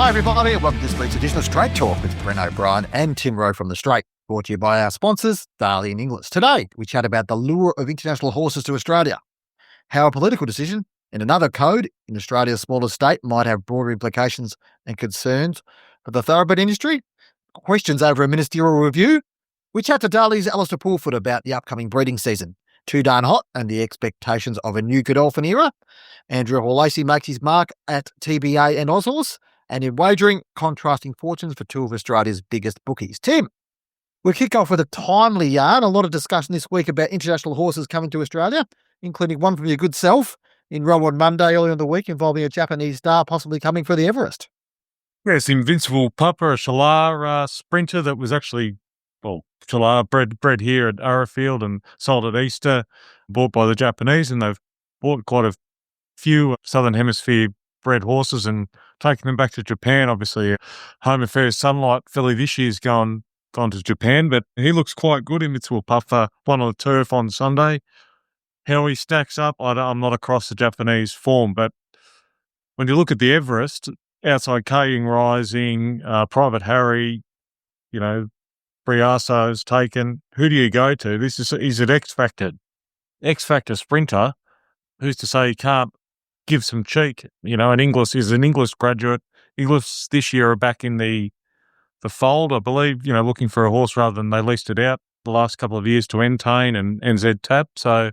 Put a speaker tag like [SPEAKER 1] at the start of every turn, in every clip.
[SPEAKER 1] Hi everybody and welcome to this week's edition of Straight Talk with Bren O'Brien and Tim Rowe from The Straight, brought to you by our sponsors, Darley and Inglis. Today, we chat about the lure of international horses to Australia, how a political decision in another code in Australia's smallest state might have broader implications and concerns for the thoroughbred industry, questions over a ministerial review. We chat to Darley's Alastair Pulford about the upcoming breeding season, too darn hot and the expectations of a new Godolphin era. Andrew Hore-Lacy makes his mark at TBA and Aushorse. And in wagering, contrasting fortunes for two of Australia's biggest bookies. Tim, we'll kick off with a timely yarn. A lot of discussion this week about international horses coming to Australia, including one from your good self in Rowe on Monday earlier in the week involving a Japanese star possibly coming for the Everest.
[SPEAKER 2] Yes, Invincible Pupper, a Shalar sprinter that was actually, Shalar bred here at Arrowfield and sold at Easter, bought by the Japanese, and they've bought quite a few Southern Hemisphere bred horses and taking them back to Japan. Obviously, Home Affairs Sunlight filly this year's gone to Japan, but he looks quite good. Invincible Puffer won on the turf on Sunday. How he stacks up, I'm not across the Japanese form, but when you look at the Everest, outside Kaying Rising, Private Harry, Briasso's taken. Who do you go to? He's an X Factor sprinter. Who's to say he can't give some cheek? And Inglis is an English graduate. Inglis this year are back in the fold, I believe, looking for a horse rather than they leased it out the last couple of years to Entain and NZ Tap. So,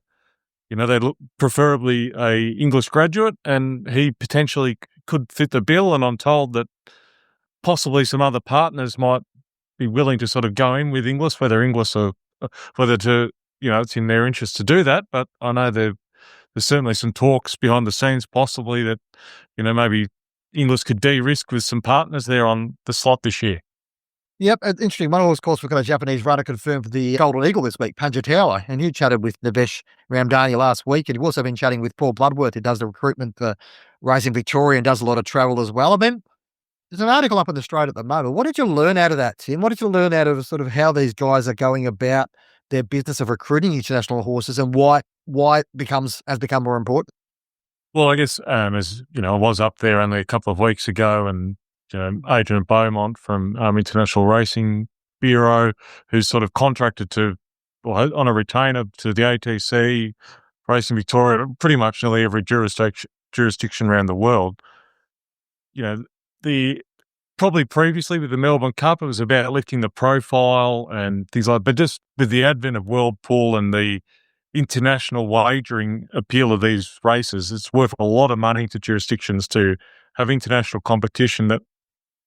[SPEAKER 2] they look preferably a English graduate, and he potentially could fit the bill. And I'm told that possibly some other partners might be willing to sort of go in with Inglis, whether it's in their interest to do that. But I know there's certainly some talks behind the scenes, possibly that, maybe Inglis could de-risk with some partners there on the slot this year.
[SPEAKER 1] Yep, interesting. One of course, we've got a Japanese runner confirmed for the Golden Eagle this week, Panjatawa, and you chatted with Navesh Ramdani last week, and you've also been chatting with Paul Bloodworth, who does the recruitment for Racing Victoria and does a lot of travel as well. I mean, there's an article up in the Straight at the moment. What did you learn out of that, Tim? What did you learn out of sort of how these guys are going about their business of recruiting international horses and why it has become more important?
[SPEAKER 2] Well, I guess, as I was up there only a couple of weeks ago, and Adrian Beaumont from International Racing Bureau, who's sort of contracted on a retainer to the ATC, Racing Victoria, pretty much nearly every jurisdiction around the world. Probably previously with the Melbourne Cup, it was about lifting the profile and things like that. But just with the advent of World Pool and the international wagering appeal of these races, it's worth a lot of money to jurisdictions to have international competition that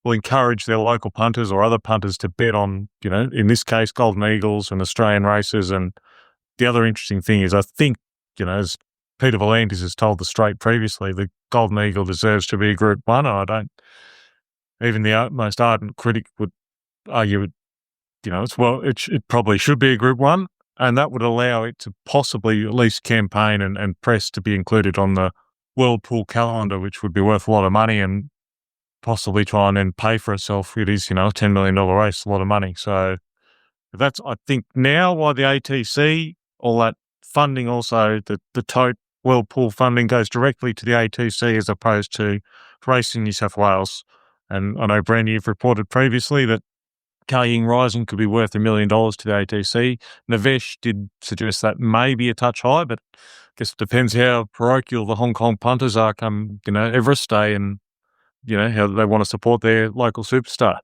[SPEAKER 2] will encourage their local punters or other punters to bet on, in this case, Golden Eagles and Australian races. And the other interesting thing is, I think, as Peter V'landys has told The Straight previously, the Golden Eagle deserves to be a Group 1. Even the most ardent critic would argue, it probably should be a Group 1, and that would allow it to possibly at least campaign and press to be included on the World Pool calendar, which would be worth a lot of money and possibly try and then pay for itself. It is, a $10 million race, a lot of money. So that's, I think, now why the ATC, all that funding also, the tote World Pool funding goes directly to the ATC as opposed to Racing New South Wales. And I know, Bren, you've reported previously that Kaying Rising could be worth $1 million to the ATC. Navesh did suggest that may be a touch high, but I guess it depends how parochial the Hong Kong punters are come, Everest Day and, how they want to support their local superstar.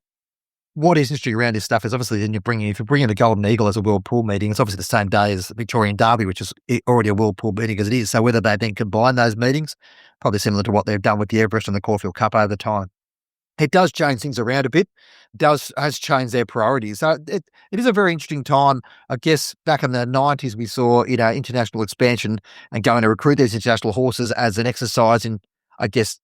[SPEAKER 1] What is interesting around this stuff is obviously if you're bringing the Golden Eagle as a World Pool meeting, it's obviously the same day as Victorian Derby, which is already a World Pool meeting as it is. So whether they then combine those meetings, probably similar to what they've done with the Everest and the Caulfield Cup over time. It does change things around a bit, has changed their priorities. So it is a very interesting time. I guess back in the 90s, we saw, international expansion and going to recruit these international horses as an exercise in, I guess,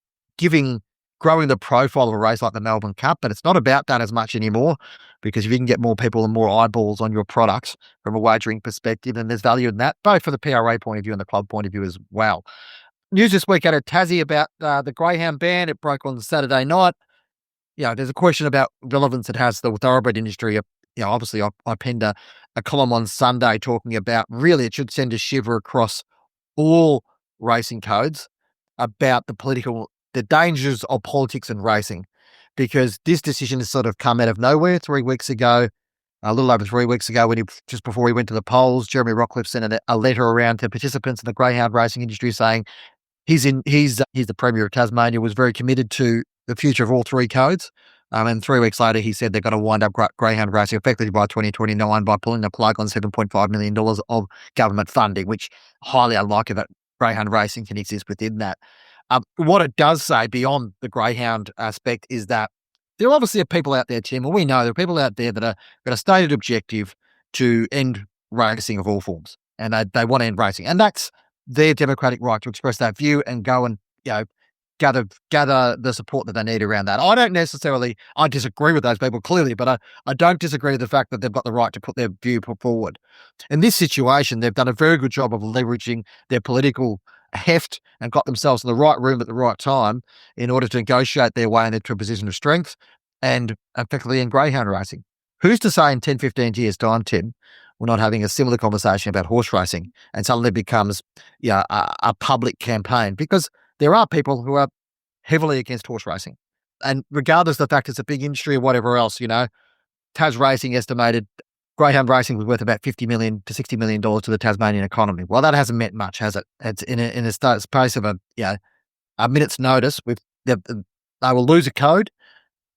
[SPEAKER 1] growing the profile of a race like the Melbourne Cup. But it's not about that as much anymore, because if you can get more people and more eyeballs on your products from a wagering perspective, then there's value in that, both for the PRA point of view and the club point of view as well. News this week out of Tassie about the greyhound ban. It broke on Saturday night. There's a question about relevance it has to the thoroughbred industry. Obviously I penned a column on Sunday talking about really it should send a shiver across all racing codes about the dangers of politics and racing. because this decision has sort of come out of nowhere 3 weeks ago. A little over 3 weeks ago, just before he went to the polls, Jeremy Rockcliffe sent a letter around to participants in the greyhound racing industry saying he's the Premier of Tasmania, was very committed to the future of all three codes. And 3 weeks later, he said they're going to wind up greyhound racing effectively by 2029 by pulling the plug on $7.5 million of government funding, which highly unlikely that greyhound racing can exist within that. What it does say beyond the greyhound aspect is that there obviously are people out there, Tim, and we know there are people out there that are got a stated objective to end racing of all forms, and they want to end racing, and that's their democratic right to express that view and go and gather the support that they need around that. I disagree with those people clearly, but I don't disagree with the fact that they've got the right to put their view forward. In this situation, they've done a very good job of leveraging their political heft and got themselves in the right room at the right time in order to negotiate their way into a position of strength and effectively in greyhound racing. Who's to say in 10, 15 years' time, Tim, we're not having a similar conversation about horse racing and suddenly it becomes a public campaign? Because there are people who are heavily against horse racing. And regardless of the fact it's a big industry or whatever else, Tas Racing estimated greyhound racing was worth about $50 million to $60 million to the Tasmanian economy. Well, that hasn't meant much, has it? It's in a space of a minute's notice. They will lose a code,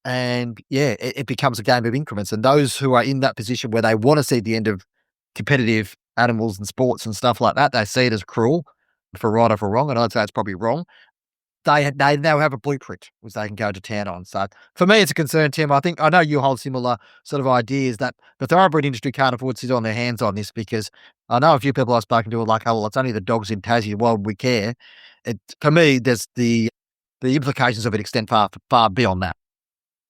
[SPEAKER 1] and it becomes a game of increments. And those who are in that position where they want to see the end of competitive animals and sports and stuff like that, they see it as cruel, for right or for wrong. And I'd say it's probably wrong. They now have a blueprint which they can go to town on. So for me, it's a concern, Tim. I know you hold similar sort of ideas that the thoroughbred industry can't afford to sit on their hands on this, because I know a few people I've spoken to are like, oh, well, it's only the dogs in Tassie. Why would we care? For me, there's the implications of it extend far, far beyond that.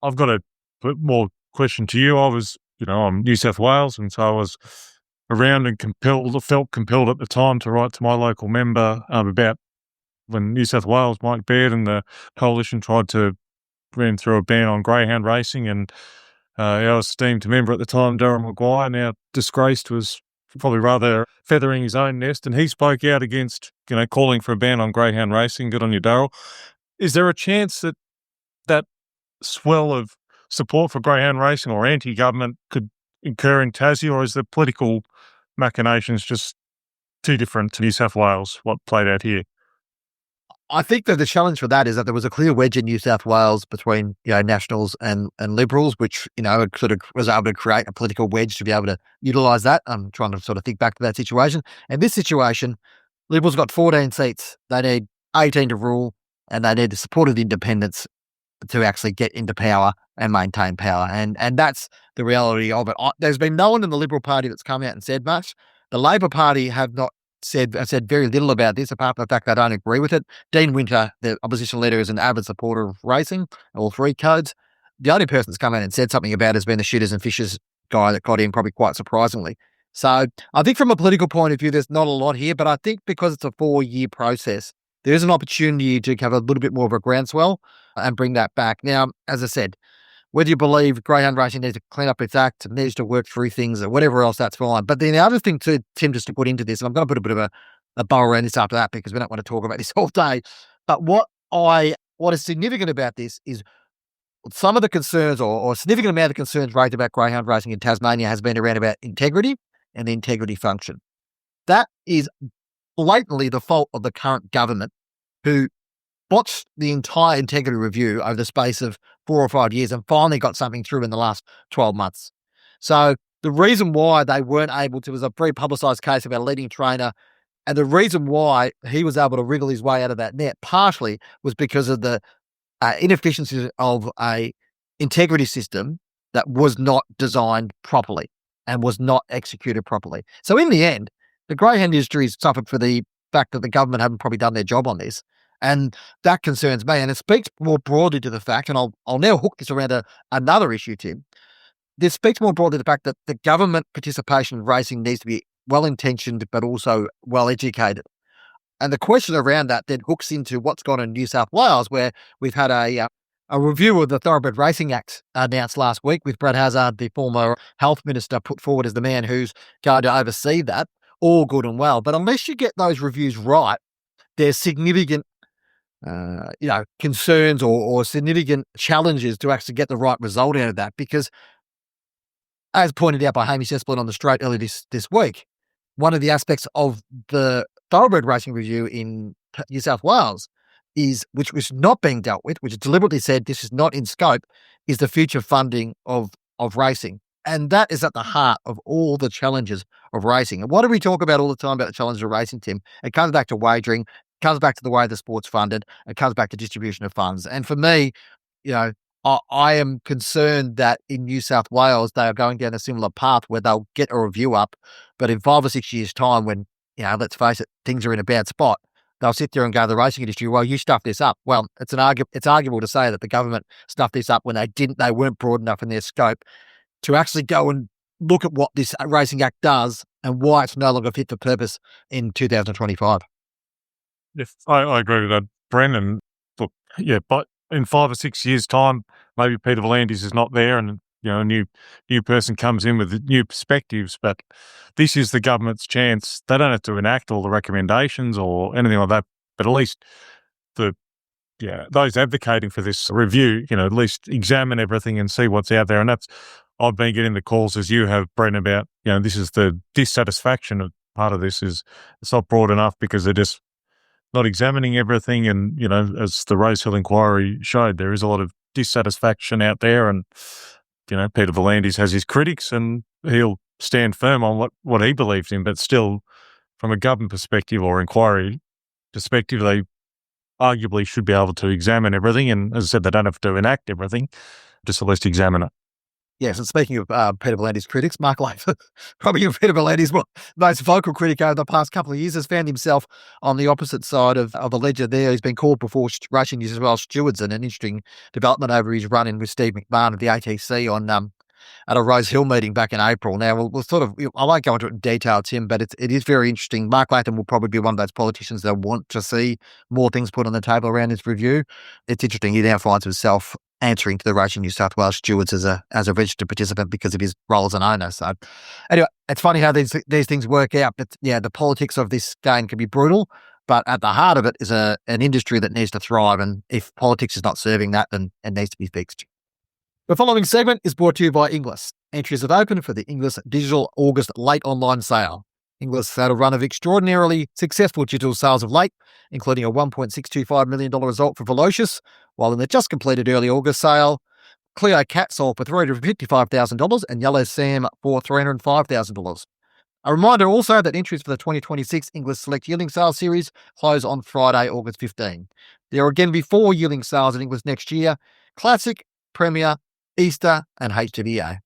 [SPEAKER 2] I've got a more question to you. I was, I'm New South Wales, and so I was around and felt compelled at the time to write to my local member about when New South Wales, Mike Baird and the coalition ran through a ban on greyhound racing, and our esteemed member at the time, Darryl Maguire, now disgraced, was probably rather feathering his own nest, and he spoke out against, calling for a ban on greyhound racing. Good on you, Darryl. Is there a chance that swell of support for greyhound racing or anti-government could occur in Tassie, or is the political machinations just too different to New South Wales, what played out here?
[SPEAKER 1] I think that the challenge for that is that there was a clear wedge in New South Wales between Nationals and Liberals, which sort of was able to create a political wedge to be able to utilise that. I'm trying to sort of think back to that situation. And this situation, Liberals got 14 seats. They need 18 to rule, and they need the support of the independents to actually get into power and maintain power. And that's the reality of it. There's been no one in the Liberal Party that's come out and said much. The Labor Party have said very little about this, apart from the fact they don't agree with it. Dean Winter, the opposition leader, is an avid supporter of racing, all three codes. The only person that's come out and said something about it has been the shooters and fishers guy that got in, probably quite surprisingly. So I think from a political point of view, there's not a lot here, but I think because it's a 4-year process, there is an opportunity to have a little bit more of a groundswell and bring that back. Now, as I said, whether you believe greyhound racing needs to clean up its act, needs to work through things or whatever else, that's fine. But then the other thing too, Tim, just to put into this, and I'm going to put a bit of a bow around this after that because we don't want to talk about this all day. But what is significant about this is some of the concerns or a significant amount of concerns raised about greyhound racing in Tasmania has been around about integrity and the integrity function. That is blatantly the fault of the current government, who botched the entire integrity review over the space of 4 or 5 years and finally got something through in the last 12 months. So the reason why they weren't able to was a very publicised case about a leading trainer, and the reason why he was able to wriggle his way out of that net partially was because of the inefficiencies of a integrity system that was not designed properly and was not executed properly. So in the end, the greyhound industry has suffered for the fact that the government haven't probably done their job on this. And that concerns me. And it speaks more broadly to the fact, and I'll now hook this around another issue, Tim. This speaks more broadly to the fact that the government participation in racing needs to be well-intentioned, but also well-educated. And the question around that then hooks into what's gone on in New South Wales, where we've had a review of the Thoroughbred Racing Act announced last week, with Brad Hazzard, the former health minister, put forward as the man who's going to oversee that. All good and well. But unless you get those reviews right, there's significant concerns or significant challenges to actually get the right result out of that. Because, as pointed out by Hamish Esplin on the Straight earlier this week, one of the aspects of the thoroughbred racing review in New South Wales which was not being dealt with, which is deliberately said this is not in scope, is the future funding of racing. And that is at the heart of all the challenges of racing. And what do we talk about all the time about the challenges of racing, Tim? It comes back to wagering, it comes back to the way the sport's funded, it comes back to distribution of funds. And for me, I am concerned that in New South Wales, they are going down a similar path where they'll get a review up, but in 5 or 6 years' time, when, let's face it, things are in a bad spot, they'll sit there and go to the racing industry, well, you stuffed this up. Well, it's arguable to say that the government stuffed this up when they weren't broad enough in their scope to actually go and look at what this Racing Act does and why it's no longer fit for purpose in 2025.
[SPEAKER 2] Yes, I agree with that, Bren. And look, but in 5 or 6 years' time, maybe Peter V'landys is not there, and a new person comes in with new perspectives. But this is the government's chance. They don't have to enact all the recommendations or anything like that, but at least those advocating for this review, at least examine everything and see what's out there. And I've been getting the calls as you have, Bren, about this is the dissatisfaction of part of this is it's not broad enough because they're just not examining everything. And as the Rosehill inquiry showed, there is a lot of dissatisfaction out there, and Peter V'landys has his critics, and he'll stand firm on what he believes in. But still, from a government perspective or inquiry perspective, they arguably should be able to examine everything. And as I said, they don't have to enact everything, just at least examine it.
[SPEAKER 1] Yes, and speaking of Peter V'landys' critics, Mark Latham, probably Peter V'landys' most vocal critic over the past couple of years, has found himself on the opposite side of the ledger there. He's been called before racing New South Wales stewards, and an interesting development over his run-in with Steve McMahon at the ATC at a Rosehill meeting back in April. Now, we'll sort of, I won't go into it in detail, Tim, but it is very interesting. Mark Latham will probably be one of those politicians that want to see more things put on the table around this review. It's interesting. He now finds himself answering to the Racing New South Wales stewards as a registered participant because of his role as an owner. So anyway, it's funny how these things work out. But the politics of this game can be brutal, but at the heart of it is an industry that needs to thrive. And if politics is not serving that, then it needs to be fixed. The following segment is brought to you by Inglis. Entries have opened for the Inglis Digital August Late Online Sale. Inglis had a run of extraordinarily successful digital sales of late, including a $1.625 million result for Velocious, while in the just completed early August sale, Cleo Cat sold for $355,000 and Yellow Sam for $305,000. A reminder also that entries for the 2026 Inglis Select Yearling Sale Series close on Friday, August 15. There will again be 4 yearling sales in Inglis next year: Classic, Premier, Easter and HTBA.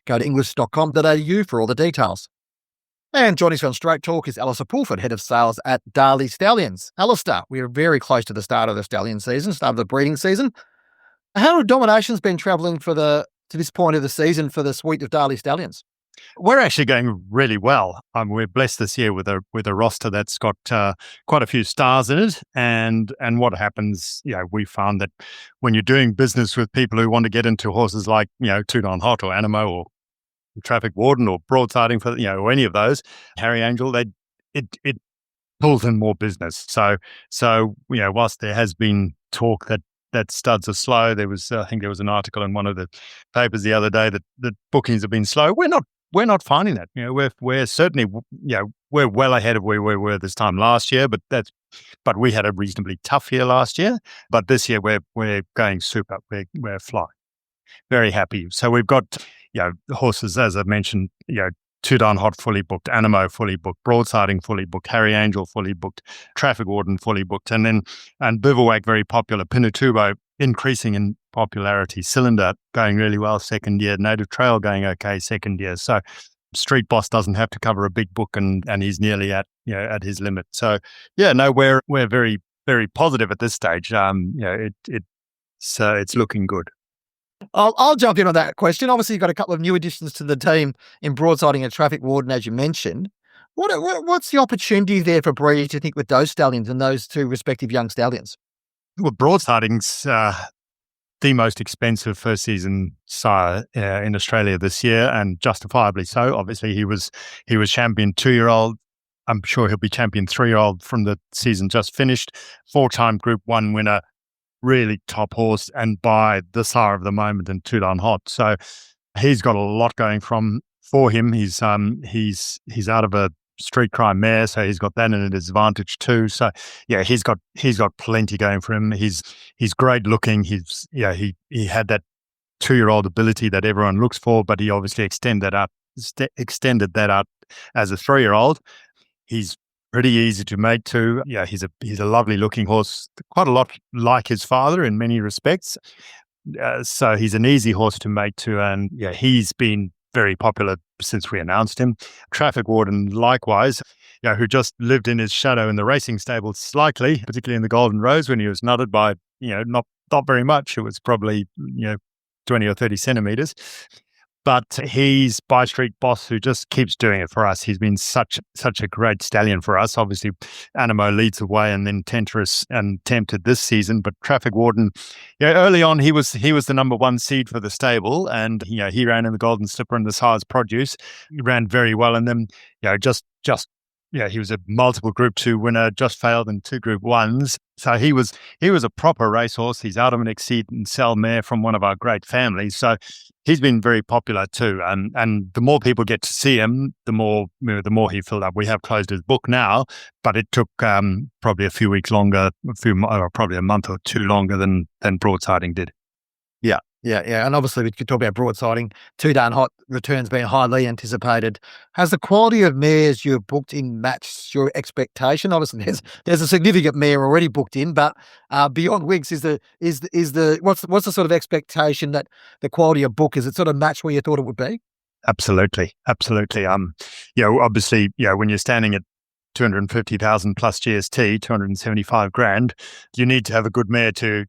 [SPEAKER 1] Go to english.com.au for all the details. And joining us on Straight Talk is Alastair Pulford, Head of Sales at Darley Stallions. Alastair, we are very close to the start of the stallion season, start of the breeding season. How have dominations been travelling to this point of the season for the suite of Darley Stallions?
[SPEAKER 3] We're actually going really well. We're blessed this year with a roster that's got quite a few stars in it. And what happens, we found that when you're doing business with people who want to get into horses like, Toot on Hot or Animo or Traffic Warden or Broadsiding for, or any of those, Harry Angel, it pulls in more business. So whilst there has been talk that studs are slow, I think there was an article in one of the papers the other day that bookings have been slow. We're not finding that. We're certainly, we're well ahead of where we were this time last year, but we had a reasonably tough year last year. But this year we're going super. We're flying. Very happy. So we've got, horses, as I mentioned, Toot on Hot fully booked, Animo fully booked, Broadsiding fully booked, Harry Angel fully booked, Traffic Warden fully booked, and Bivouac very popular, Pinatubo increasing in popularity, Cylinder going really well second year, Native Trail going okay second year. So Street Boss doesn't have to cover a big book and he's nearly at his limit. So we're very, very positive at this stage. It's looking good.
[SPEAKER 1] I'll jump in on that question. Obviously, you've got a couple of new additions to the team in Broadsiding and Traffic Warden, as you mentioned. What's the opportunity there for breeders, do you think, with those stallions and those two respective young stallions?
[SPEAKER 3] Well, Broadsiding's the most expensive first season sire in Australia this year, and justifiably so. Obviously, he was champion 2-year-old I'm sure he'll be champion 3-year-old from the season just finished, 4-time Group 1 winner, really top horse, and by the star of the moment in Too Darn Hot. So he's got a lot going for him. He's out of a street crime mare, so he's got that in his advantage too. So yeah, he's got plenty going for him. He's great looking. He had that 2-year-old ability that everyone looks for, but he obviously extended that out as a 3-year-old. He's pretty easy to mate to. Yeah, he's a lovely looking horse, quite a lot like his father in many respects. So he's an easy horse to mate to, and yeah, he's been very popular since we announced him. Traffic Warden, likewise, who just lived in his shadow in the racing stable slightly, particularly in the Golden Rose when he was nutted by, not very much. It was probably, 20 or 30 centimeters. But he's By Street Boss, who just keeps doing it for us. He's been such a great stallion for us. Obviously, Animo leads the way, and then Tenterus and Tempted this season. But Traffic Warden, early on he was the number 1 seed for the stable, and he ran in the Golden Slipper and the Sire's Produce. He ran very well in them. He was a multiple Group 2 winner, just failed in 2 Group 1s. So he was a proper racehorse. He's out of an exceed and sell mare from one of our great families. So he's been very popular too. And the more people get to see him, the more he filled up. We have closed his book now, but it took probably a few weeks longer, probably a month or 2 longer than Broadsiding did.
[SPEAKER 1] Yeah. And obviously we could talk about Broadsiding. Too Darn Hot returns being highly anticipated. Has the quality of mares you've booked in matched your expectation? Obviously there's a significant mare already booked in, but beyond Winks, what's the sort of expectation that the quality of book, is it sort of matched where you thought it would be?
[SPEAKER 3] Absolutely. Obviously, when you're standing at 250,000 plus GST, 275 grand, you need to have a good mare to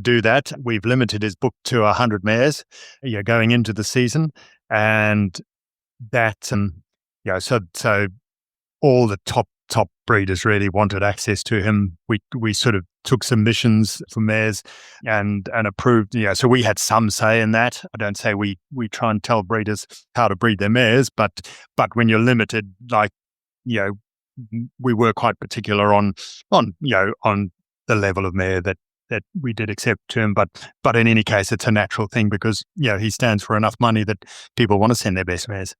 [SPEAKER 3] do that. We've limited his book to 100 mares going into the season, and that so all the top breeders really wanted access to him. We sort of took submissions for mares and approved. So we had some say in that. I don't say we try and tell breeders how to breed their mares, but when you're limited, we were quite particular on the level of mare that we did accept to him, but in any case, it's a natural thing because he stands for enough money that people want to send their best mares.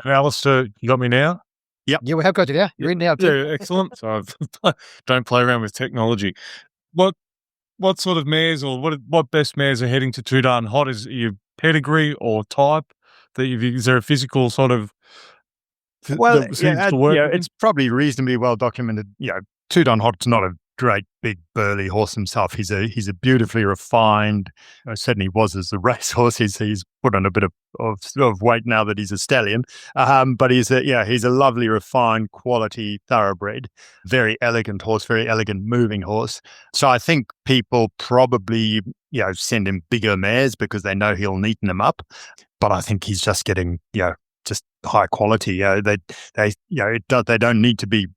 [SPEAKER 2] Alastair, you got me now?
[SPEAKER 3] Yep.
[SPEAKER 1] Yeah, we have got you now. You're in now too.
[SPEAKER 2] Yeah, excellent. So I don't play around with technology. What sort of mares, or what best mares are heading to Too Darn Hot? Is your pedigree or type? Is there a physical sort of?
[SPEAKER 3] Well, it's probably reasonably well documented. Too Darn Hot's not a great big burly horse himself. He's a beautifully refined, certainly was as a racehorse. He's put on a bit of weight now that he's a stallion. But he's a lovely refined quality thoroughbred, very elegant horse, very elegant moving horse. So I think people probably send him bigger mares because they know he'll neaten them up. But I think he's just getting just high quality. They don't need to be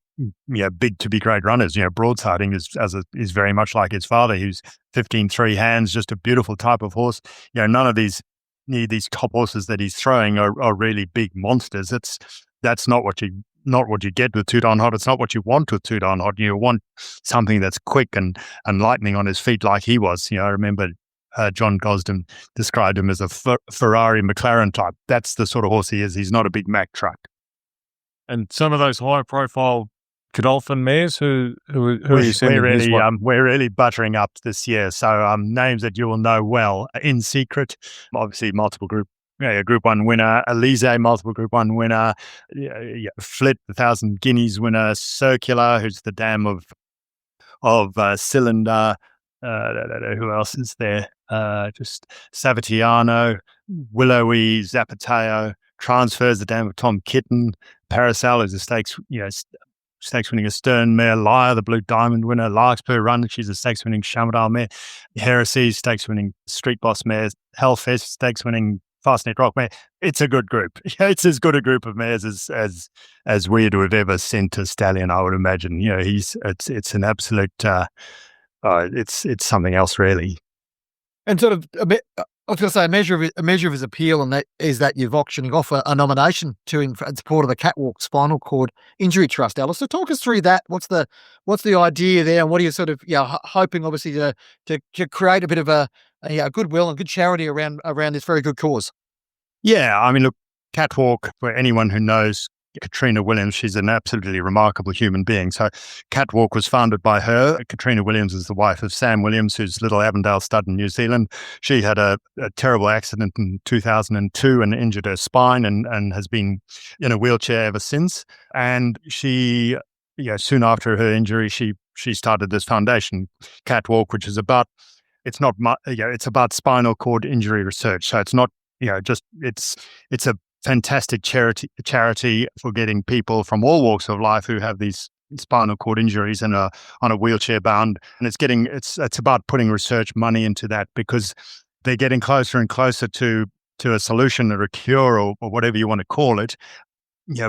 [SPEAKER 3] big to be great runners. Broadsiding is very much like his father, who's 15-3 hands, just a beautiful type of horse. None of these top horses that he's throwing are really big monsters. That's not what you get with Too Darn Hot. It's not what you want with Too Darn Hot. You want something that's quick and lightning on his feet like he was. I remember John Gosden described him as a Ferrari McLaren type. That's the sort of horse he is. He's not a big Mack truck.
[SPEAKER 2] And some of those high profile Godolphin mares, who are you sending?
[SPEAKER 3] We're really buttering up this year. So names that you will know well: In Secret, obviously multiple Group 1 winner; Elise, multiple Group 1 winner; Flit, 1,000 Guineas winner; Circular, who's the dam of Cylinder. Who else is there? Just Savatiano, Willowy, Zapateo; Transfers, the dam of Tom Kitten; Paracel is a stakes winning Astern mare; Liar, the Blue Diamond winner; Larkspur Run, she's a stakes winning Shamadal mare; Heresy, stakes winning Street Boss mare; Hellfest, stakes winning Fastnet Rock mare. It's a good group. It's as good a group of mares as we'd have ever sent a stallion, I would imagine. It's an absolute it's something else really.
[SPEAKER 1] And sort of a bit, was going to say a measure of his appeal, and that is that you've auctioning off a nomination to him in support of the Catwalk Spinal Cord Injury Trust. Alastair, talk us through that. What's the idea there, and what are you sort of hoping, obviously, to create a bit of a goodwill and good charity around this very good cause?
[SPEAKER 3] Yeah, I mean, look, Catwalk, for anyone who knows Katrina Williams, she's an absolutely remarkable human being. So Catwalk was founded by her. Katrina Williams is the wife of Sam Williams, who's Little Avondale stud in New Zealand. She had a terrible accident in 2002 and injured her spine and has been in a wheelchair ever since. And she, soon after her injury, she started this foundation, Catwalk, which is about, it's about spinal cord injury research. So it's not, it's a fantastic charity for getting people from all walks of life who have these spinal cord injuries and are on a wheelchair bound. And it's about putting research money into that, because they're getting closer and closer to a solution or a cure or whatever you want to call it.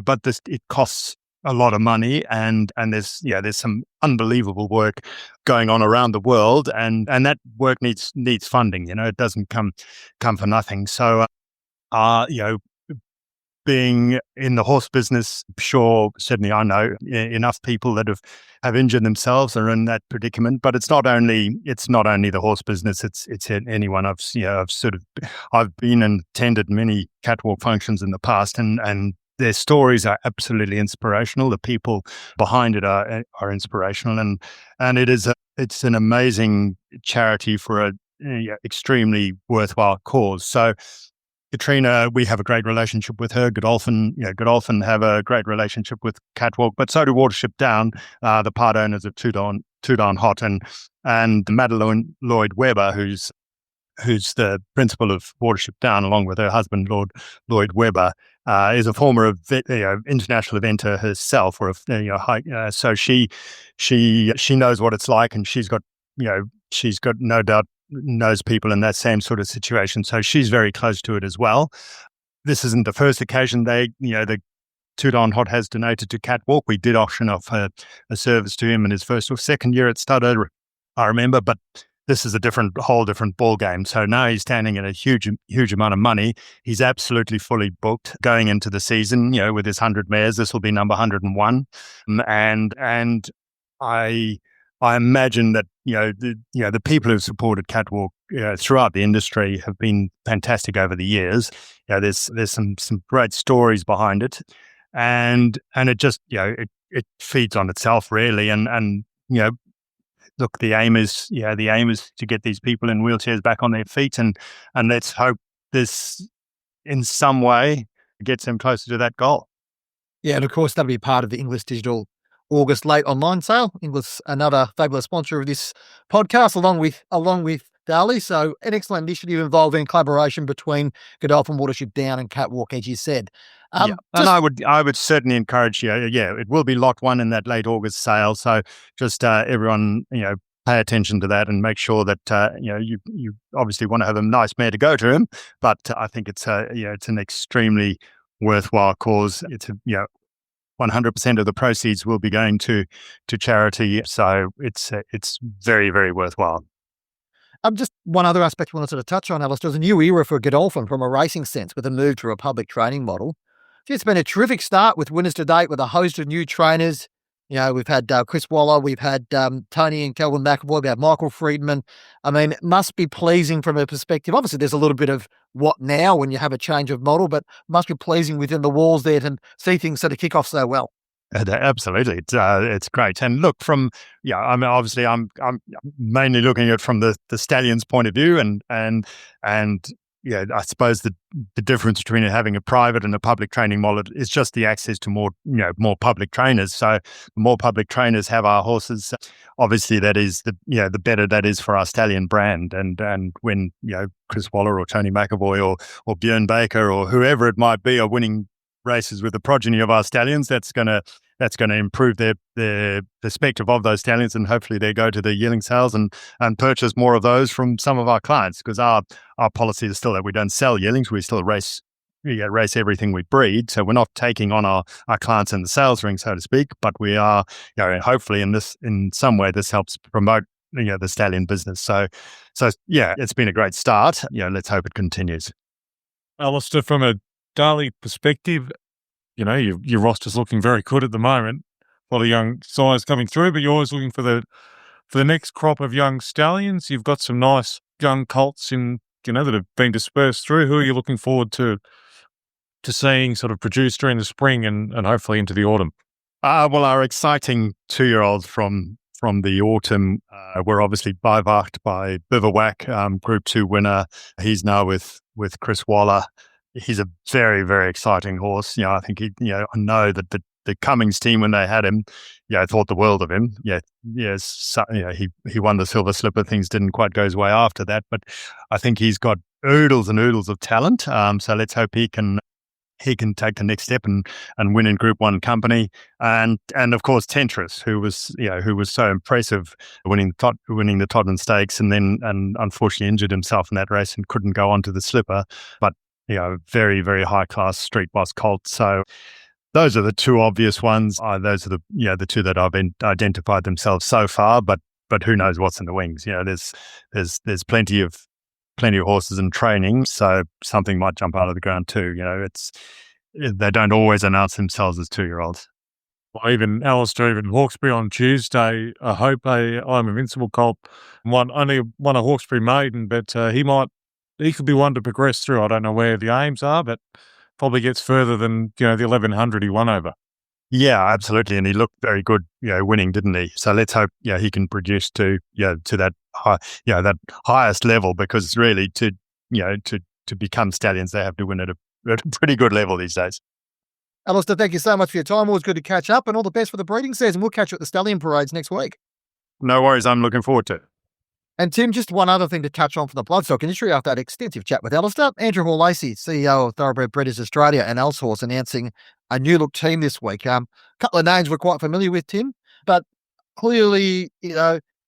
[SPEAKER 3] But it costs a lot of money, and there's some unbelievable work going on around the world, and that work needs funding. It doesn't come for nothing. So being in the horse business, sure, certainly I know enough people that have injured themselves or are in that predicament. But it's not only the horse business. It's anyone. I've been and attended many catwalk functions in the past, and their stories are absolutely inspirational. The people behind it are inspirational, and it's an amazing charity for a extremely worthwhile cause. So Katrina, we have a great relationship with her. Godolphin have a great relationship with Catwalk, but so do Watership Down, the part owners of Too Darn Hot, and Madeline Lloyd Webber, who's the principal of Watership Down, along with her husband Lloyd Webber, is a former international eventer herself, so she knows what it's like, and she's got no doubt knows people in that same sort of situation. So she's very close to it as well. This isn't the first occasion the Too Darn Hot has donated to Catwalk. We did auction off a service to him in his first or second year at Studder, I remember, but this is a whole different ball game. So now he's standing at a huge amount of money. He's absolutely fully booked going into the season. With his 100 mares, this will be number 101, and I imagine that the people who've supported Catwalk throughout the industry have been fantastic over the years. There's some great stories behind it, and it just it feeds on itself really. And look, the aim is to get these people in wheelchairs back on their feet, and let's hope this in some way gets them closer to that goal.
[SPEAKER 1] Yeah, and of course that'll be part of the Inglis Digital August late online sale. Inglis, another fabulous sponsor of this podcast, along with Darley. So an excellent initiative involving collaboration between Godolphin, Watership Down, and Catwalk, as you said.
[SPEAKER 3] And I would certainly encourage it will be lot one in that late August sale. So just everyone pay attention to that and make sure that you obviously want to have a nice mare to go to him, but I think it's an extremely worthwhile cause. It's 100% of the proceeds will be going to charity, so it's very, very worthwhile.
[SPEAKER 1] Just one other aspect I wanted to touch on, Alastair, is a new era for Godolphin from a racing sense with a move to a public training model. It's been a terrific start with winners to date with a host of new trainers. We've had Chris Waller, we've had Tony and Kelvin McAvoy, we have Michael Friedman. I mean, it must be pleasing from a perspective. Obviously, there's a little bit of what now when you have a change of model, but must be pleasing within the walls there to see things sort of kick off so well.
[SPEAKER 3] Absolutely, it's great. And look, I'm mainly looking at it from the stallions' point of view, and I suppose the difference between having a private and a public training model is just the access to more public trainers. So the more public trainers have our horses, obviously that is the better that is for our stallion brand. And when Chris Waller or Tony McAvoy or Björn Baker or whoever it might be are winning races with the progeny of our stallions, that's going to improve their perspective of those stallions, and hopefully they go to the yearling sales and purchase more of those from some of our clients, because our policy is still that we don't sell yearlings, we still race everything we breed. So we're not taking on our clients in the sales ring, so to speak, but we are, hopefully in some way this helps promote the stallion business. So yeah, it's been a great start. Let's hope it continues.
[SPEAKER 2] Alastair, from a Darley perspective, your roster's looking very good at the moment. A lot of young sires coming through, but you're always looking for the next crop of young stallions. You've got some nice young colts that have been dispersed through. Who are you looking forward to seeing sort of produce during the spring and hopefully into the autumn?
[SPEAKER 3] Well, our exciting 2-year-olds from the autumn were obviously bivouacked by Bivouac, Group 2 winner. He's now with Chris Waller. He's a very, very exciting horse. I think I know that the Cummings team, when they had him, thought the world of him. He won the Silver Slipper. Things didn't quite go his way after that, but I think he's got oodles and oodles of talent. So let's hope he can take the next step and win in Group 1 company. And of course Tentris, who was so impressive winning the Tottenham Stakes and unfortunately injured himself in that race and couldn't go on to the Slipper. But very, very high class street boss colt. So those are the two obvious ones. Those are the two that I've identified themselves so far. But who knows what's in the wings? There's plenty of horses in training, so something might jump out of the ground too. They don't always announce themselves as 2-year-olds.
[SPEAKER 2] Well, even Hawkesbury on Tuesday, I hope I'm Invincible colt only won a Hawkesbury maiden, but he could be one to progress through. I don't know where the aims are, but probably gets further than the 1100 he won over.
[SPEAKER 3] Yeah, absolutely, and he looked very good, winning, didn't he? So let's hope, he can produce to that high, that highest level, because really to become stallions, they have to win at a pretty good level these days.
[SPEAKER 1] Alastair, thank you so much for your time. Always good to catch up, and all the best for the breeding season. We'll catch you at the stallion parades next week.
[SPEAKER 3] No worries, I'm looking forward to it.
[SPEAKER 1] And Tim, just one other thing to touch on for the bloodstock industry after that extensive chat with Alastair. Andrew Hore-Lacy, CEO of Thoroughbred Breeders Australia and Aushorse, announcing a new look team this week. A couple of names we're quite familiar with, Tim, but clearly,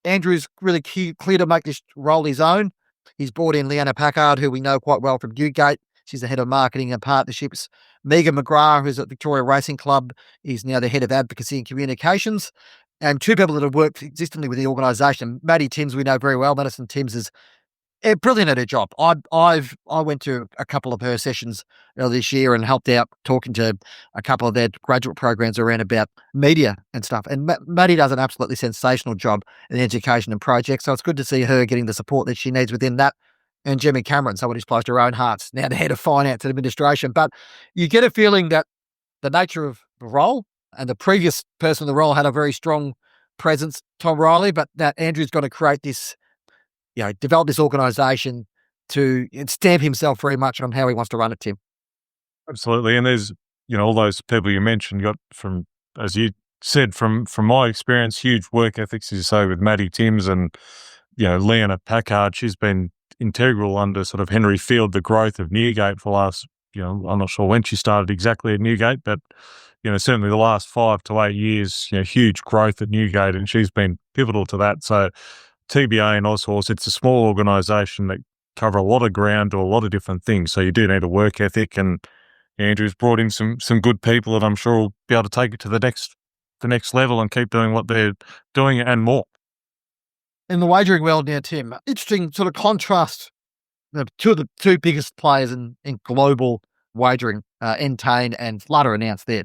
[SPEAKER 1] Andrew's really clear to make this role his own. He's brought in Leanna Packard, who we know quite well from Newgate. She's the head of marketing and partnerships. Megan McGrath, who's at Victoria Racing Club, is now the head of advocacy and communications. And two people that have worked existently with the organisation. Maddie Timms, we know very well. Madison Timms is brilliant at her job. I went to a couple of her sessions earlier this year and helped out talking to a couple of their graduate programs around about media and stuff. And Maddie does an absolutely sensational job in education and projects. So it's good to see her getting the support that she needs within that. And Jimmy Cameron, someone who's close to her own heart's now the head of finance and administration. But you get a feeling that the nature of the role, and the previous person in the role had a very strong presence, Tom Riley, but that Andrew's going to create this, develop this organisation to stamp himself very much on how he wants to run it, Tim.
[SPEAKER 2] Absolutely. And there's, all those people you mentioned got from, as you said, from my experience, huge work ethics, as you say, with Maddie Timms and, Leanna Packard. She's been integral under sort of Henry Field, the growth of Newgate for the last, I'm not sure when she started exactly at Newgate, but certainly the last 5 to 8 years, huge growth at Newgate, and she's been pivotal to that. So TBA and Aushorse, it's a small organisation that cover a lot of ground or a lot of different things. So you do need a work ethic, and Andrew's brought in some good people that I'm sure will be able to take it to the next level and keep doing what they're doing and more.
[SPEAKER 1] In the wagering world now, Tim, interesting sort of contrast. The two biggest players in global wagering, Entain and Flutter, announced their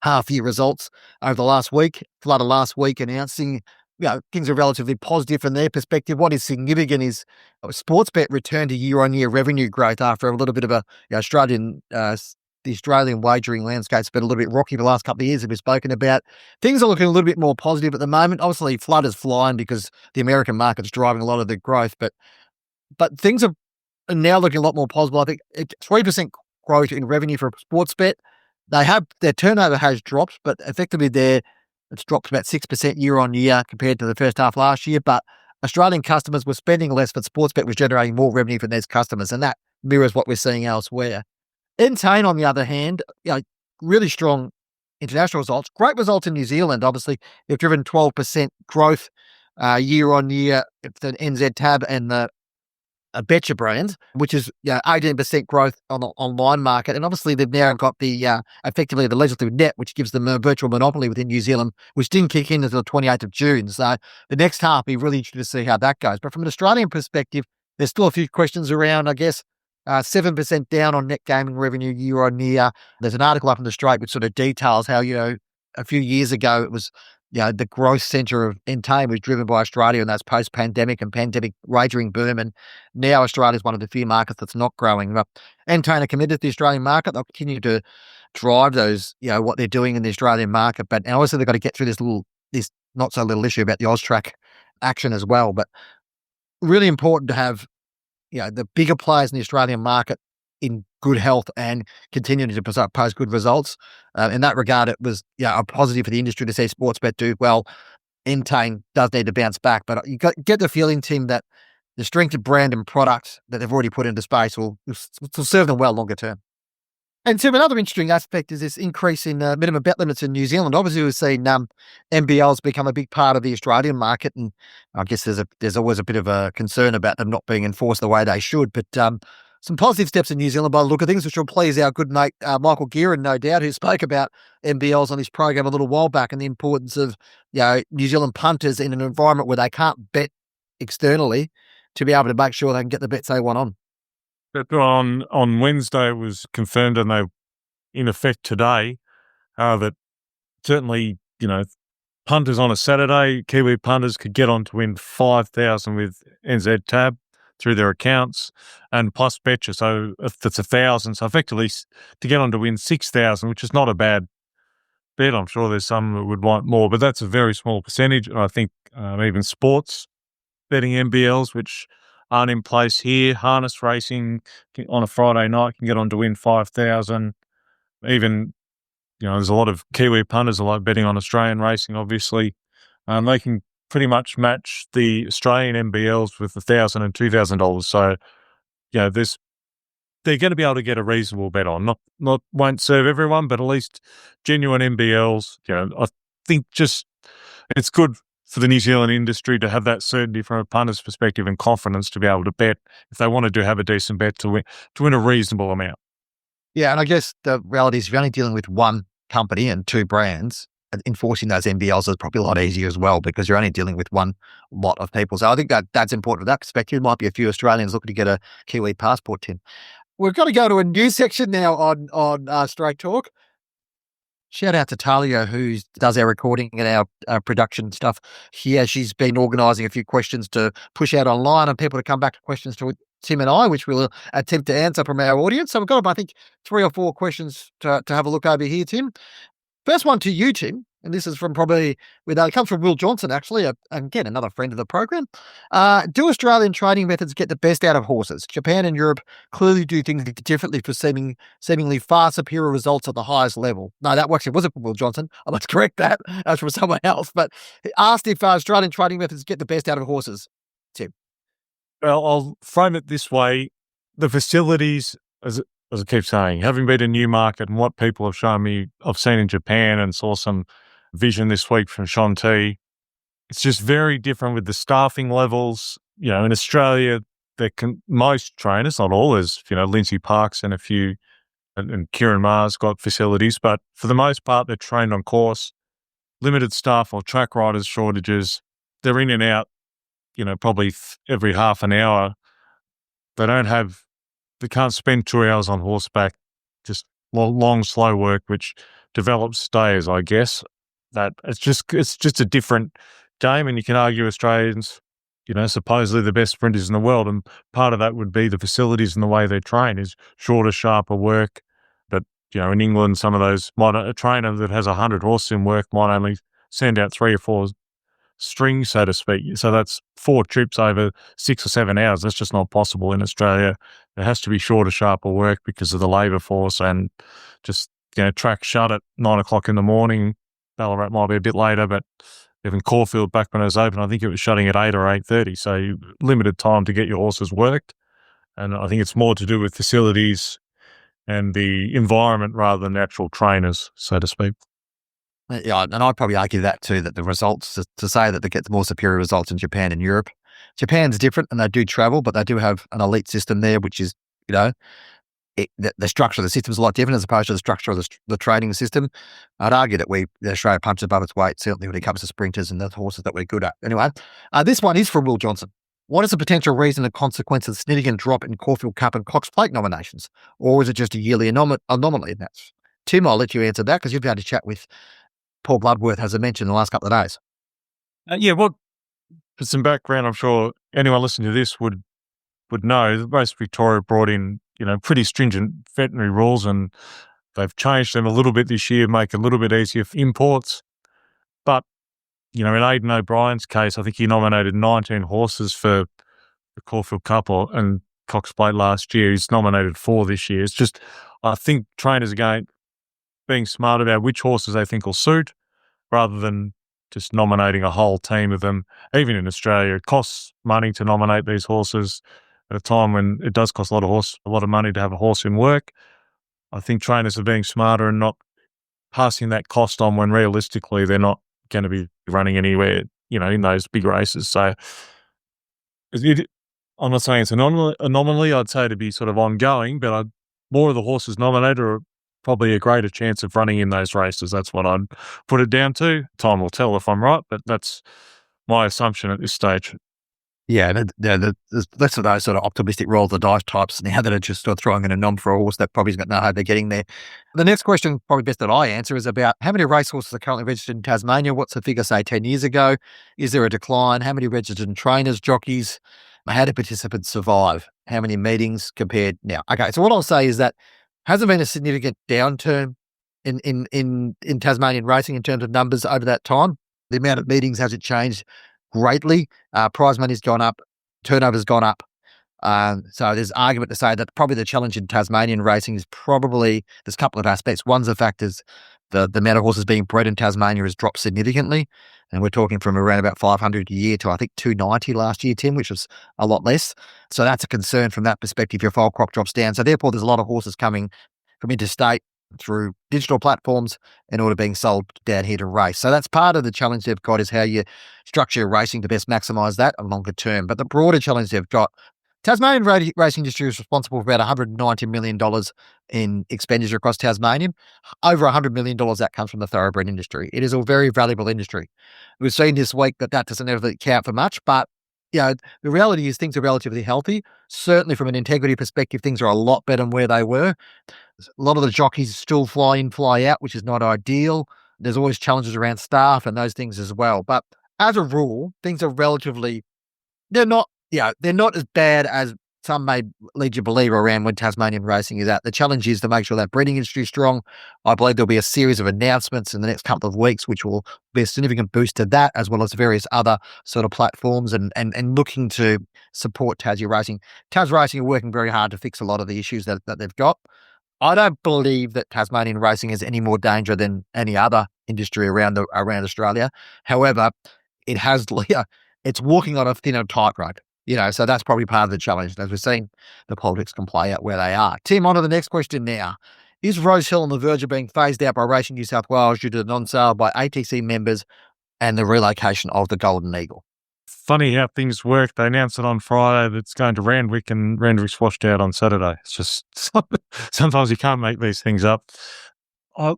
[SPEAKER 1] half-year results over the last week. Flutter last week announcing, things are relatively positive from their perspective. What is significant is Sportsbet returned to year-on-year revenue growth after a little bit of the Australian wagering landscape's been a little bit rocky the last couple of years, as we've spoken about. Things are looking a little bit more positive at the moment. Obviously, Flutter's flying because the American market's driving a lot of the growth, but things are now looking a lot more positive. I think it's 3% growth in revenue for Sportsbet. Their turnover has dropped, but effectively it's dropped about 6% year on year compared to the first half last year. But Australian customers were spending less, but Sportsbet was generating more revenue from those customers, and that mirrors what we're seeing elsewhere. Entain, on the other hand, really strong international results. Great results in New Zealand. Obviously, they've driven 12% growth year on year. It's the NZ tab and the a Betcha brand, which is 18% growth on the online market. And obviously they've now got the effectively the legislative net, which gives them a virtual monopoly within New Zealand, which didn't kick in until the 28th of June. So the next half, be really interested to see how that goes. But from an Australian perspective, there's still a few questions around, I guess. 7% down on net gaming revenue year on year. There's an article up in the Straight which sort of details how, a few years ago it was the growth centre of entertainment was driven by Australia, and that's post-pandemic and pandemic wagering boom. And now Australia is one of the few markets that's not growing. But Entain are committed to the Australian market. They'll continue to drive those, what they're doing in the Australian market. But obviously they've got to get through this not so little issue about the AusTrack action as well. But really important to have, the bigger players in the Australian market in good health and continuing to post good results. In that regard, it was a positive for the industry to see Sportsbet do well. Entain does need to bounce back, but you get the feeling, Tim, that the strength of brand and product that they've already put into space will serve them well longer term. And Tim, another interesting aspect is this increase in minimum bet limits in New Zealand. Obviously, we've seen NBLs become a big part of the Australian market, and I guess there's always a bit of a concern about them not being enforced the way they should. But some positive steps in New Zealand by the look of things, which will please our good mate Michael Gearan, no doubt, who spoke about NBLs on his program a little while back and the importance of New Zealand punters in an environment where they can't bet externally to be able to make sure they can get the bets they want on.
[SPEAKER 2] But on Wednesday, it was confirmed, and they in effect today, that certainly, punters on a Saturday, Kiwi punters could get on to win 5,000 with NZ Tab through their accounts, and plus Betcha. So if it's 1,000, so effectively to get on to win 6,000, which is not a bad bet. I'm sure there's some that would want more, but that's a very small percentage. And I think even sports betting NBLs, which aren't in place here, harness racing on a Friday night can get on to win 5,000. Even, there's a lot of Kiwi punters that like betting on Australian racing, obviously. They can pretty much match the Australian NBLs with $1,000 and $2,000. So, they're going to be able to get a reasonable bet on. Not won't serve everyone, but at least genuine NBLs. I think just it's good for the New Zealand industry to have that certainty from a punter's perspective and confidence to be able to bet if they wanted to have a decent bet to win a reasonable amount.
[SPEAKER 1] Yeah, and I guess the reality is if you're only dealing with one company and two brands, enforcing those NBLs is probably a lot easier as well because you're only dealing with one lot of people. So I think that's important from that perspective. There might be a few Australians looking to get a Kiwi passport, Tim. We've got to go to a news section now on Straight Talk. Shout out to Talia, who does our recording and our production stuff here. She's been organising a few questions to push out online and people to come back to questions to Tim and I, which we'll attempt to answer from our audience. So we've got, I think, 3 or 4 questions to have a look over here, Tim. First one to you, Tim, and this is from it comes from Will Johnson, actually, again, another friend of the program. Do Australian training methods get the best out of horses? Japan and Europe clearly do things differently for seemingly far superior results at the highest level. No, that actually wasn't from Will Johnson. I must correct that. That's from someone else. But he asked if Australian training methods get the best out of horses, Tim.
[SPEAKER 2] Well, I'll frame it this way. The facilities, as I keep saying, having been a new market and what people have shown me, I've seen in Japan and saw some vision this week from Shanti, it's just very different with the staffing levels. In Australia, most trainers, not all, there's, Lindsay Parks and a few, and Kieran Maher's got facilities, but for the most part, they're trained on course, limited staff or track riders shortages. They're in and out, probably every half an hour. They can't spend 2 hours on horseback, just long, slow work, which develops stayers, I guess. That it's just a different game, and you can argue Australians, supposedly the best sprinters in the world, and part of that would be the facilities and the way they train is shorter, sharper work. But in England, some of those a trainer that has 100 horses in work might only send out 3 or 4 strings, so to speak. So that's 4 trips over 6 or 7 hours. That's just not possible in Australia. It has to be shorter, sharper work because of the labour force and just track shut at 9 o'clock in the morning. Ballarat might be a bit later, but even Caulfield back when it was open, I think it was shutting at 8 or 8:30. So limited time to get your horses worked. And I think it's more to do with facilities and the environment rather than actual trainers, so to speak.
[SPEAKER 1] Yeah, and I'd probably argue that too, that the results, to say that they get more superior results in Japan and Europe, Japan's different, and they do travel, but they do have an elite system there, which is, the structure of the system is a lot different as opposed to the structure of the training system. I'd argue that Australia punches above its weight, certainly when it comes to sprinters and the horses that we're good at. Anyway, this one is from Will Johnson. What is the potential reason and consequence of the significant drop in Caulfield Cup and Cox Plate nominations? Or is it just a yearly anomaly? That's Tim, I'll let you answer that because you've been able to chat with Paul Bloodworth, as I mentioned, in the last couple of days.
[SPEAKER 2] Well, for some background, I'm sure anyone listening to this would know that most Victoria brought in, pretty stringent veterinary rules, and they've changed them a little bit this year, make it a little bit easier for imports. But, in Aidan O'Brien's case, I think he nominated 19 horses for the Caulfield Cup and Cox Plate last year. He's nominated 4 this year. It's just, I think trainers are being smart about which horses they think will suit rather than just nominating a whole team of them. Even in Australia, it costs money to nominate these horses at a time when it does cost a lot of money to have a horse in work. I think trainers are being smarter and not passing that cost on when realistically they're not going to be running anywhere, in those big races. So I'm not saying it's an anomaly. I'd say to be sort of ongoing, but more of the horses nominated are probably a greater chance of running in those races. That's what I'd put it down to. Time will tell if I'm right, but that's my assumption at this stage.
[SPEAKER 1] Yeah, there's less of those sort of optimistic roll of the dice types now that are just sort of throwing in a nom for a horse that probably doesn't know how they're getting there. The next question, probably best that I answer, is about how many racehorses are currently registered in Tasmania? What's the figure, say, 10 years ago? Is there a decline? How many registered trainers, jockeys? How do participants survive? How many meetings compared now? Okay, so what I'll say is that hasn't been a significant downturn in Tasmanian racing in terms of numbers over that time. The amount of meetings hasn't changed greatly. Prize money's gone up, turnover's gone up. So there's argument to say that probably the challenge in Tasmanian racing is probably, there's a couple of aspects. One's the fact is the amount of horses being bred in Tasmania has dropped significantly. And we're talking from around about 500 a year to I think 290 last year, Tim, which was a lot less. So that's a concern from that perspective. Your foal crop drops down. So therefore there's a lot of horses coming from interstate through digital platforms in order being sold down here to race. So that's part of the challenge they've got, is how you structure your racing to best maximise that and longer term. But the broader challenge they've got, Tasmanian racing industry is responsible for about $190 million in expenditure across Tasmania. Over $100 million that comes from the thoroughbred industry. It is a very valuable industry. We've seen this week that doesn't ever count for much, but the reality is things are relatively healthy. Certainly from an integrity perspective, things are a lot better than where they were. A lot of the jockeys still fly in, fly out, which is not ideal. There's always challenges around staff and those things as well. But as a rule, things are relatively, they're not as bad as some may lead you to believe around when Tasmanian racing is at. The challenge is to make sure that breeding industry is strong. I believe there'll be a series of announcements in the next couple of weeks, which will be a significant boost to that, as well as various other sort of platforms and looking to support Tassie racing. Tas Racing are working very hard to fix a lot of the issues that they've got. I don't believe that Tasmanian racing is any more danger than any other industry around Australia. However, it's walking on a thinner tightrope. So that's probably part of the challenge. As we've seen, the politics can play out where they are. Tim, on to the next question now. Is Rosehill on the verge of being phased out by Racing New South Wales due to the non-sale by ATC members and the relocation of the Golden Eagle?
[SPEAKER 2] Funny how things work. They announced it on Friday that it's going to Randwick, and Randwick's washed out on Saturday. It's just sometimes you can't make these things up. They've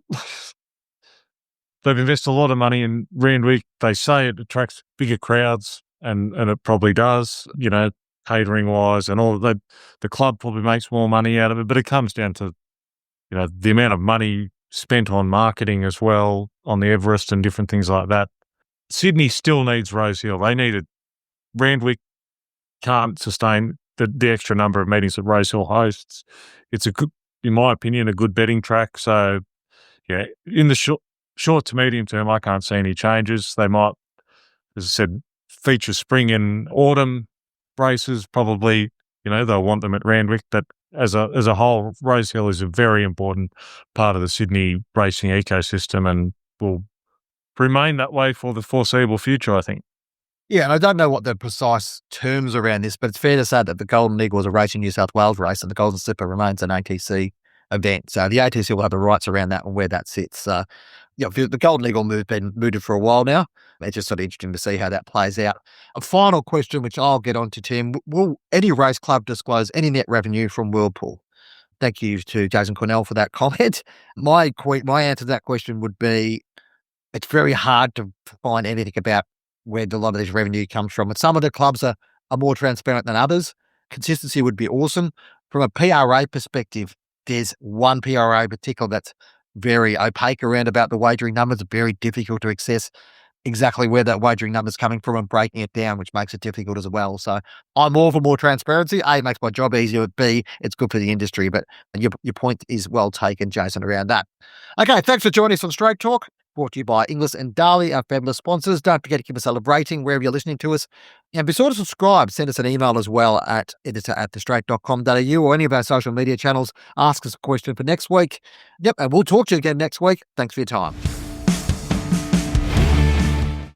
[SPEAKER 2] invested a lot of money in Randwick. They say it attracts bigger crowds, and it probably does, catering wise and all that. The club probably makes more money out of it, but it comes down to, the amount of money spent on marketing as well, on the Everest and different things like that. Sydney still needs Rosehill. They need it. Randwick can't sustain the extra number of meetings that Rosehill hosts. It's in my opinion, a good betting track. So, yeah, in the short to medium term, I can't see any changes. They might, as I said, feature spring and autumn races. Probably, they'll want them at Randwick. But as a whole, Rosehill is a very important part of the Sydney racing ecosystem and will remain that way for the foreseeable future, I think.
[SPEAKER 1] Yeah, and I don't know what the precise terms around this, but it's fair to say that the Golden Eagle is a Racing New South Wales race and the Golden Slipper remains an ATC event. So the ATC will have the rights around that and where that sits. the Golden Eagle move been mooted for a while now. It's just sort of interesting to see how that plays out. A final question, which I'll get on to, Tim. Will any race club disclose any net revenue from Whirlpool? Thank you to Jason Cornell for that comment. My answer to that question would be, it's very hard to find anything about where a lot of this revenue comes from. And some of the clubs are more transparent than others. Consistency would be awesome. From a PRA perspective, there's one PRA in particular that's very opaque around about the wagering numbers. It's very difficult to access exactly where that wagering number's coming from and breaking it down, which makes it difficult as well. So I'm all for more transparency. A, it makes my job easier. B, it's good for the industry. But your point is well taken, Jason, around that. Okay, thanks for joining us on Straight Talk, brought to you by Inglis and Darley, our fabulous sponsors. Don't forget to give us a rating wherever you're listening to us. And be sure to subscribe. Send us an email as well at editor@thestraight.com.au or any of our social media channels. Ask us a question for next week. Yep, and we'll talk to you again next week. Thanks for your time.